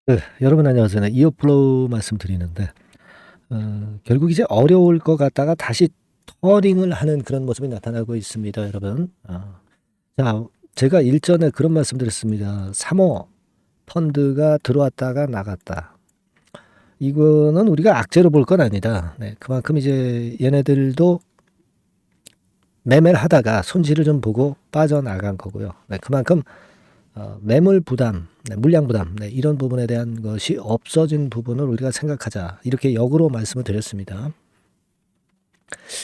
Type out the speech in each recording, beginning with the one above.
네, 여러분 안녕하세요. 네, 이어플로우 말씀드리는데 결국 이제 어려울 것 같다가 다시 터닝을 하는 그런 모습이 나타나고 있습니다, 여러분. 자, 제가 일전에 그런 말씀드렸습니다. 3호 펀드가 들어왔다가 나갔다. 이거는 우리가 악재로 볼 건 아니다. 네, 그만큼 이제 얘네들도 매매를 하다가 손실을 좀 보고 빠져나간 거고요. 네, 그만큼 매물 부담, 네, 물량 부담, 네, 이런 부분에 대한 것이 없어진 부분을 우리가 생각하자. 이렇게 역으로 말씀을 드렸습니다.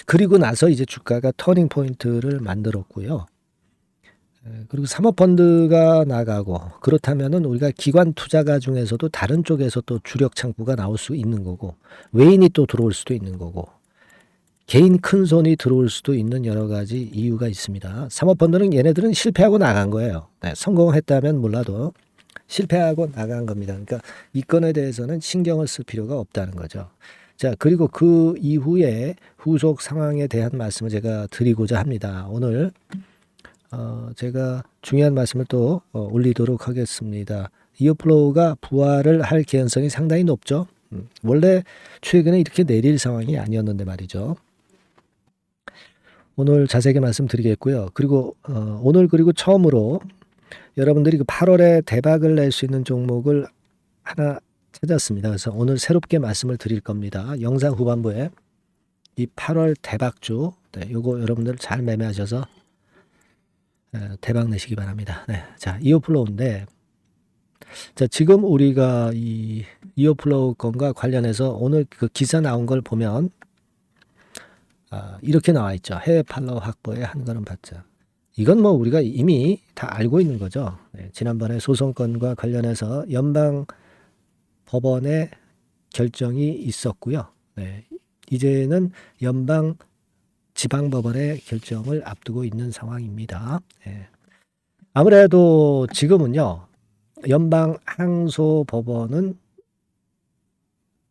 그리고 나서 이제 주가가 터닝 포인트를 만들었고요. 그리고 사모펀드가 나가고 그렇다면은 우리가 기관 투자가 중에서도 다른 쪽에서 또 주력 창구가 나올 수 있는 거고 외인이 또 들어올 수도 있는 거고 개인 큰 손이 들어올 수도 있는 여러 가지 이유가 있습니다. 사모펀드는 얘네들은 실패하고 나간 거예요. 네, 성공했다면 몰라도 실패하고 나간 겁니다. 그러니까 이 건에 대해서는 신경을 쓸 필요가 없다는 거죠. 자, 그리고 그 이후에 후속 상황에 대한 말씀을 제가 드리고자 합니다. 오늘 제가 중요한 말씀을 또 올리도록 하겠습니다. 이어플로우가 부활을 할 개연성이 상당히 높죠. 원래 최근에 이렇게 내릴 상황이 아니었는데 말이죠. 오늘 자세하게 말씀드리겠고요. 그리고 오늘 그리고 처음으로 여러분들이 그 8월에 대박을 낼 수 있는 종목을 하나 찾았습니다. 그래서 오늘 새롭게 말씀을 드릴 겁니다. 영상 후반부에 이 8월 대박주, 네, 요거 여러분들 잘 매매하셔서 대박 내시기 바랍니다. 네, 자, 이어플로우인데, 자, 지금 우리가 이 이어플로우 건과 관련해서 오늘 그 기사 나온 걸 보면 이렇게 나와 있죠. 해외 팔로워 확보에 한 걸음 받자. 이건 뭐 우리가 이미 다 알고 있는 거죠. 네, 지난번에 소송건과 관련해서 연방 법원의 결정이 있었고요. 네, 이제는 연방 지방법원의 결정을 앞두고 있는 상황입니다. 네. 아무래도 지금은요, 연방 항소법원은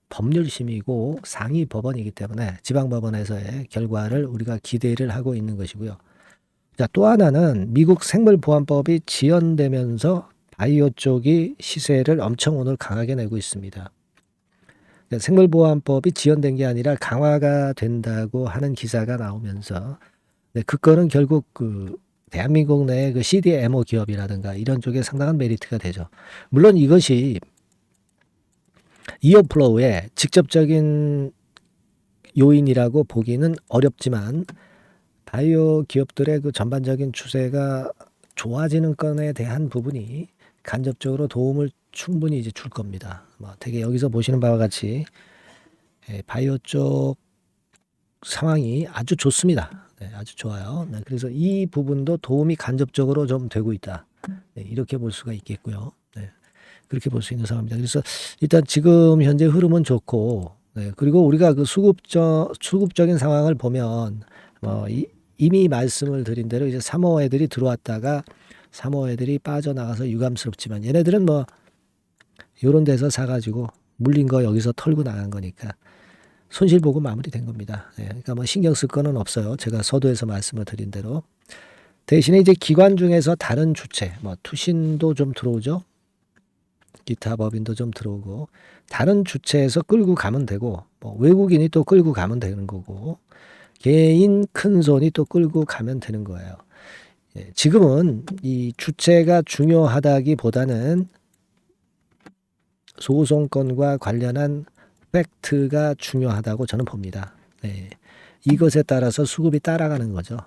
법률심이고 상위 법원이기 때문에 지방법원에서의 결과를 우리가 기대를 하고 있는 것이고요. 자, 또 하나는 미국 생물보안법이 지연되면서 바이오 쪽이 시세를 엄청 오늘 강하게 내고 있습니다. 생물보안법이 지연된 게 아니라 강화가 된다고 하는 기사가 나오면서 그 건은 결국 그 대한민국 내의 그 CDMO 기업이라든가 이런 쪽에 상당한 메리트가 되죠. 물론 이것이 이어플로우의 직접적인 요인이라고 보기는 어렵지만 바이오 기업들의 그 전반적인 추세가 좋아지는 건에 대한 부분이 간접적으로 도움을 충분히 이제 줄 겁니다. 뭐 되게 여기서 보시는 바와 같이 바이오 쪽 상황이 아주 좋습니다. 네, 아주 좋아요. 네, 그래서 이 부분도 도움이 간접적으로 좀 되고 있다. 네, 이렇게 볼 수가 있겠고요. 네, 그렇게 볼 수 있는 상황입니다. 그래서 일단 지금 현재 흐름은 좋고, 네, 그리고 우리가 그 수급적인 상황을 보면 이미 말씀을 드린 대로 이제 3호 애들이 들어왔다가 3호 애들이 빠져나가서 유감스럽지만 얘네들은 뭐 요런 데서 사가지고 물린 거 여기서 털고 나간 거니까 손실 보고 마무리된 겁니다. 예, 그러니까 뭐 신경 쓸 거는 없어요. 제가 서두에서 말씀을 드린 대로. 대신에 이제 기관 중에서 다른 주체, 뭐 투신도 좀 들어오죠. 기타 법인도 좀 들어오고 다른 주체에서 끌고 가면 되고 뭐 외국인이 또 끌고 가면 되는 거고 개인 큰 손이 또 끌고 가면 되는 거예요. 예, 지금은 이 주체가 중요하다기보다는 소송건과 관련한 팩트가 중요하다고 저는 봅니다. 네. 이것에 따라서 수급이 따라가는 거죠.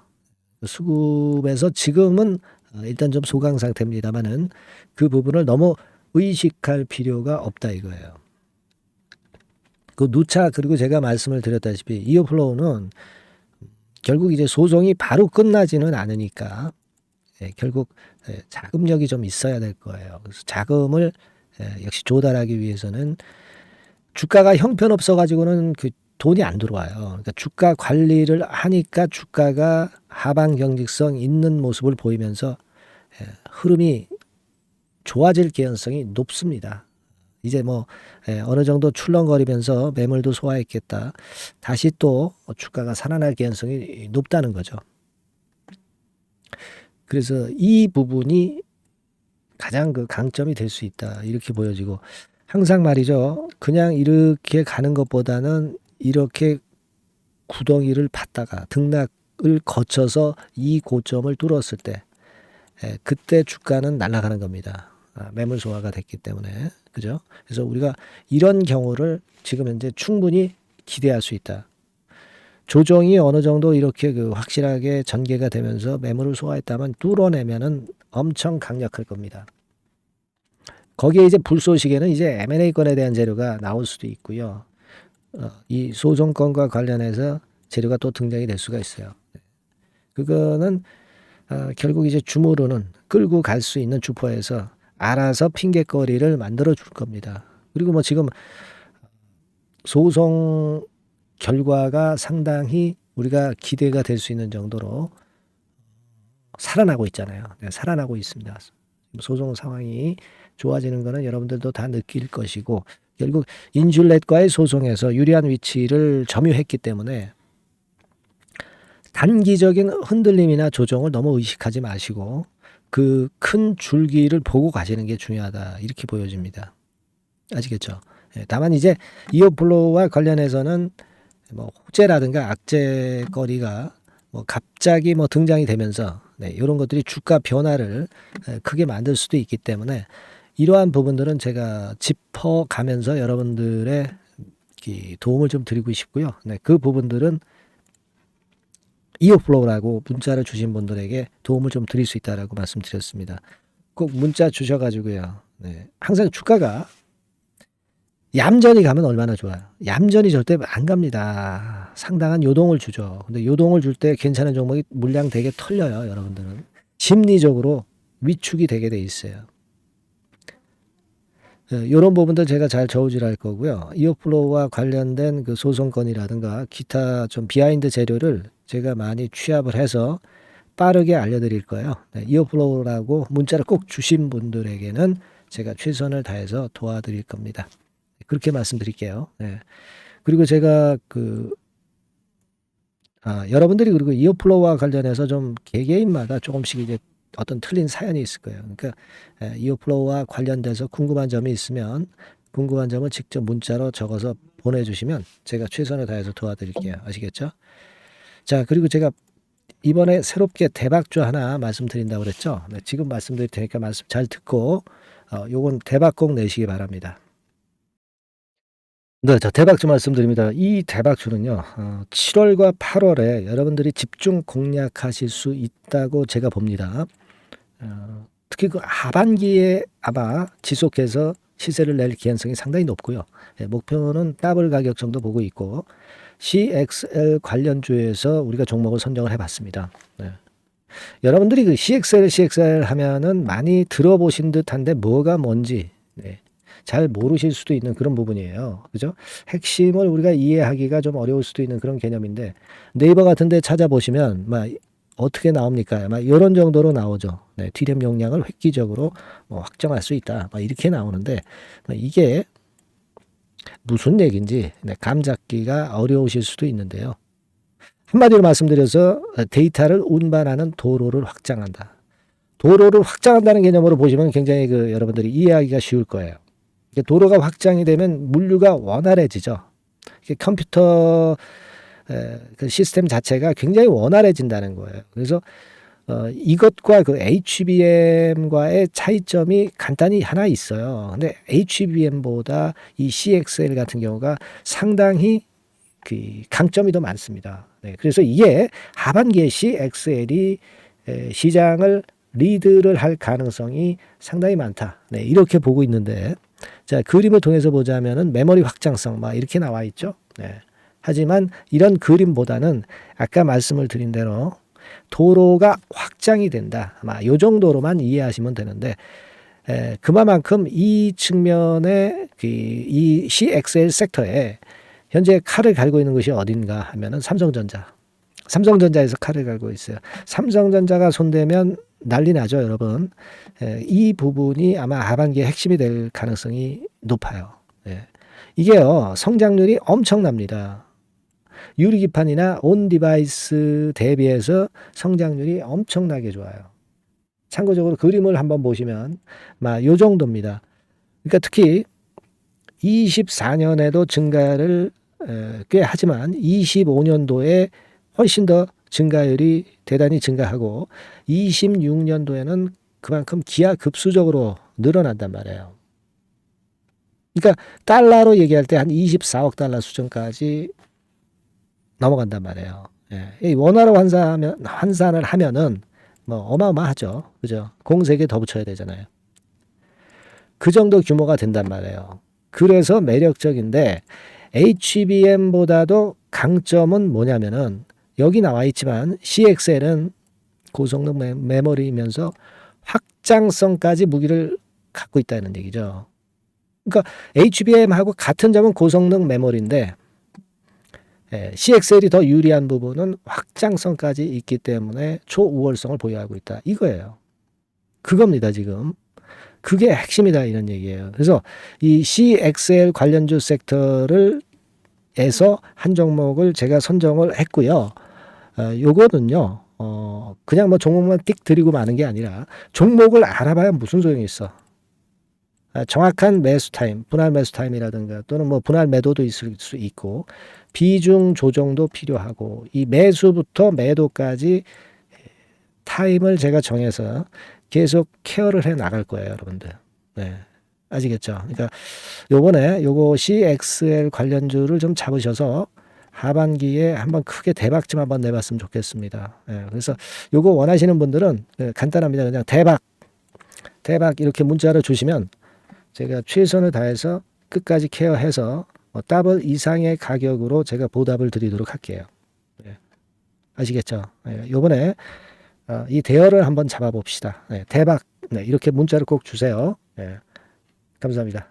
수급에서 지금은 일단 좀 소강 상태입니다만은 그 부분을 너무 의식할 필요가 없다 이거예요. 그 누차 그리고 제가 말씀을 드렸다시피 이어플로우는 결국 이제 소송이 바로 끝나지는 않으니까 결국 자금력이 좀 있어야 될 거예요. 그래서 자금을 역시 조달하기 위해서는 주가가 형편없어 가지고는 그 돈이 안 들어와요. 그러니까 주가 관리를 하니까 주가가 하방 경직성 있는 모습을 보이면서 흐름이 좋아질 개연성이 높습니다. 이제 뭐 어느 정도 출렁거리면서 매물도 소화했겠다. 다시 또 주가가 살아날 개연성이 높다는 거죠. 그래서 이 부분이 가장 그 강점이 될 수 있다. 이렇게 보여지고 항상 말이죠. 그냥 이렇게 가는 것보다는 이렇게 구덩이를 팠다가 등락을 거쳐서 이 고점을 뚫었을 때 그때 주가는 날아가는 겁니다. 매물 소화가 됐기 때문에. 그죠? 그래서 우리가 이런 경우를 지금 현재 충분히 기대할 수 있다. 조정이 어느 정도 이렇게 그 확실하게 전개가 되면서 매물을 소화했다면 뚫어내면은 엄청 강력할 겁니다. 거기에 이제 불쏘시개는 이제 M&A 건에 대한 재료가 나올 수도 있고요. 이 소송건과 관련해서 재료가 또 등장이 될 수가 있어요. 그거는 결국 이제 주무르는 끌고 갈 수 있는 주포에서 알아서 핑계거리를 만들어 줄 겁니다. 그리고 뭐 지금 소송 결과가 상당히 우리가 기대가 될 수 있는 정도로 살아나고 있잖아요. 네, 살아나고 있습니다. 소송 상황이 좋아지는 거는 여러분들도 다 느낄 것이고 결국 인슐렛과의 소송에서 유리한 위치를 점유했기 때문에 단기적인 흔들림이나 조정을 너무 의식하지 마시고 그 큰 줄기를 보고 가시는 게 중요하다 이렇게 보여집니다. 아시겠죠? 다만 이제 이어플로우와 관련해서는 뭐 호재라든가 악재거리가 뭐 갑자기 뭐 등장이 되면서 이런 것들이 주가 변화를 크게 만들 수도 있기 때문에 이러한 부분들은 제가 짚어가면서 여러분들의 도움을 좀 드리고 싶고요. 그 부분들은 이어플로우라고 문자를 주신 분들에게 도움을 좀 드릴 수 있다라고 말씀드렸습니다. 꼭 문자 주셔가지고요. 항상 주가가 얌전히 가면 얼마나 좋아요. 얌전히 절대 안 갑니다. 상당한 요동을 주죠. 근데 요동을 줄 때 괜찮은 종목이 물량 되게 털려요. 여러분들은. 심리적으로 위축이 되게 돼 있어요. 이런 부분들 제가 잘 저우질할 거고요. 이어플로우와 관련된 그 소송건이라든가 기타 좀 비하인드 재료를 제가 많이 취합을 해서 빠르게 알려드릴 거예요. 이어플로우라고 문자를 꼭 주신 분들에게는 제가 최선을 다해서 도와드릴 겁니다. 그렇게 말씀드릴게요. 그리고 제가 여러분들이 그리고 이어플로우와 관련해서 좀 개개인마다 조금씩 이제 어떤 틀린 사연이 있을 거예요. 그러니까 이어플로우와 관련돼서 궁금한 점이 있으면 궁금한 점은 직접 문자로 적어서 보내주시면 제가 최선을 다해서 도와드릴게요. 아시겠죠? 자, 그리고 제가 이번에 새롭게 대박주 하나 말씀드린다고 그랬죠? 지금 말씀드릴 테니까 말씀 잘 듣고 요건 대박 꼭 내시기 바랍니다. 네, 자, 대박주 말씀드립니다. 이 대박주는요, 7월과 8월에 여러분들이 집중 공략하실 수 있다고 제가 봅니다. 특히 그 하반기에 아마 지속해서 시세를 낼 개연성이 상당히 높고요. 목표는 더블 가격 정도 보고 있고, CXL 관련주에서 우리가 종목을 선정을 해봤습니다. 여러분들이 그 CXL 하면은 많이 들어보신 듯한데 뭐가 뭔지 잘 모르실 수도 있는 그런 부분이에요. 그죠? 핵심을 우리가 이해하기가 좀 어려울 수도 있는 그런 개념인데 네이버 같은 데 찾아보시면 막 어떻게 나옵니까? 막 이런 정도로 나오죠. D램 용량을 획기적으로 뭐 확정할 수 있다. 막 이렇게 나오는데 이게 무슨 얘기인지 감 잡기가 어려우실 수도 있는데요. 한마디로 말씀드려서 데이터를 운반하는 도로를 확장한다. 도로를 확장한다는 개념으로 보시면 굉장히 여러분들이 이해하기가 쉬울 거예요. 도로가 확장이 되면 물류가 원활해지죠. 컴퓨터 그 시스템 자체가 굉장히 원활해진다는 거예요. 그래서 이것과 그 HBM과의 차이점이 간단히 하나 있어요. 근데 HBM보다 이 CXL 같은 경우가 상당히 강점이 더 많습니다. 그래서 이게 하반기에 CXL이 시장을 리드를 할 가능성이 상당히 많다. 이렇게 보고 있는데, 자, 그림을 통해서 보자면은 메모리 확장성 막 이렇게 나와 있죠. 하지만 이런 그림보다는 아까 말씀을 드린 대로 도로가 확장이 된다. 아마 요 정도로만 이해하시면 되는데, 그만큼 이 측면에 이 CXL 섹터에 현재 칼을 갈고 있는 것이 어딘가 하면은 삼성전자에서 칼을 갈고 있어요. 삼성전자가 손대면 난리 나죠, 여러분. 이 부분이 아마 하반기에 핵심이 될 가능성이 높아요. 이게요, 성장률이 엄청납니다. 유리기판이나 온 디바이스 대비해서 성장률이 엄청나게 좋아요. 참고적으로 그림을 한번 보시면 요 정도입니다. 그러니까 특히 24년에도 증가를 꽤 하지만 25년도에 훨씬 더 증가율이 대단히 증가하고 26년도에는 그만큼 기하급수적으로 늘어난단 말이에요. 그러니까 달러로 얘기할 때 한 24억 달러 수준까지 넘어간단 말이에요. 이 원화로 환산을 하면은 뭐 어마어마하죠. 그죠? 공세계 더 붙여야 되잖아요. 그 정도 규모가 된단 말이에요. 그래서 매력적인데 HBM보다도 강점은 뭐냐면은 여기 나와 있지만 CXL은 고성능 메모리이면서 확장성까지 무기를 갖고 있다는 얘기죠. 그러니까 HBM하고 같은 점은 고성능 메모리인데 CXL이 더 유리한 부분은 확장성까지 있기 때문에 초우월성을 보유하고 있다. 이거예요. 그겁니다, 지금. 그게 핵심이다 이런 얘기예요. 그래서 이 CXL 관련주 섹터를 에서 한 종목을 제가 선정을 했고요. 요거는요. 그냥 뭐 종목만 띡 드리고 마는 게 아니라 종목을 알아봐야 무슨 소용이 있어. 정확한 매수 타임, 분할 매수 타임이라든가 또는 뭐 분할 매도도 있을 수 있고 비중 조정도 필요하고 이 매수부터 매도까지 타임을 제가 정해서 계속 케어를 해 나갈 거예요, 여러분들. 네. 아시겠죠? 그러니까 요번에 요거 CXL 관련주를 좀 잡으셔서 하반기에 한번 크게 대박 좀 한번 내봤으면 좋겠습니다. 그래서 요거 원하시는 분들은 간단합니다. 그냥 대박 이렇게 문자를 주시면 제가 최선을 다해서 끝까지 케어해서 더블 이상의 가격으로 제가 보답을 드리도록 할게요. 아시겠죠? 요번에 이 대여를 한번 잡아봅시다. 대박 이렇게 문자를 꼭 주세요. 감사합니다.